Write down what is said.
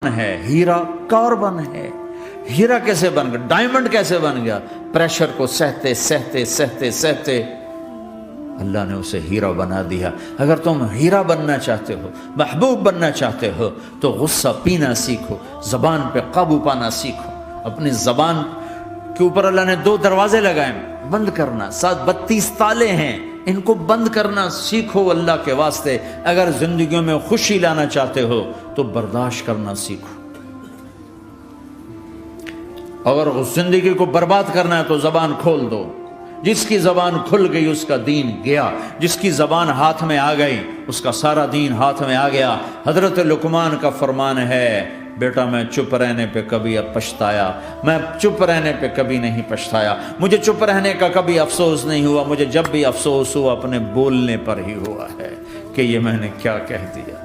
है, हीरा कार्बन है। हीरा कैसे बन गया, डायमंड कैसे बन गया? प्रेशर को सहते सहते सहते सहते अल्लाह ने उसे हीरा बना दिया। अगर तुम हीरा बनना चाहते हो, महबूब बनना चाहते हो, तो गुस्सा पीना सीखो, जबान पे काबू पाना सीखो। अपनी जबान के ऊपर अल्लाह ने 2 दरवाजे लगाए, बंद करना, 32 ताले हैं, इनको बंद करना सीखो अल्लाह के वास्ते। अगर जिंदगियों में खुशी लाना चाहते हो तो बर्दाश्त करना सीखो। अगर उस जिंदगी को बर्बाद करना है तो जबान खोल दो। जिसकी जबान खुल गई उसका दीन गया, जिसकी जबान हाथ में आ गई उसका सारा दीन हाथ में आ गया। हजरत लुकमान का फरमान है, बेटा मैं चुप रहने पे कभी अब पछताया, मैं चुप रहने पे कभी नहीं पछताया, मुझे चुप रहने का कभी अफसोस नहीं हुआ। मुझे जब भी अफसोस हुआ अपने बोलने पर ही हुआ है कि ये मैंने क्या कह दिया।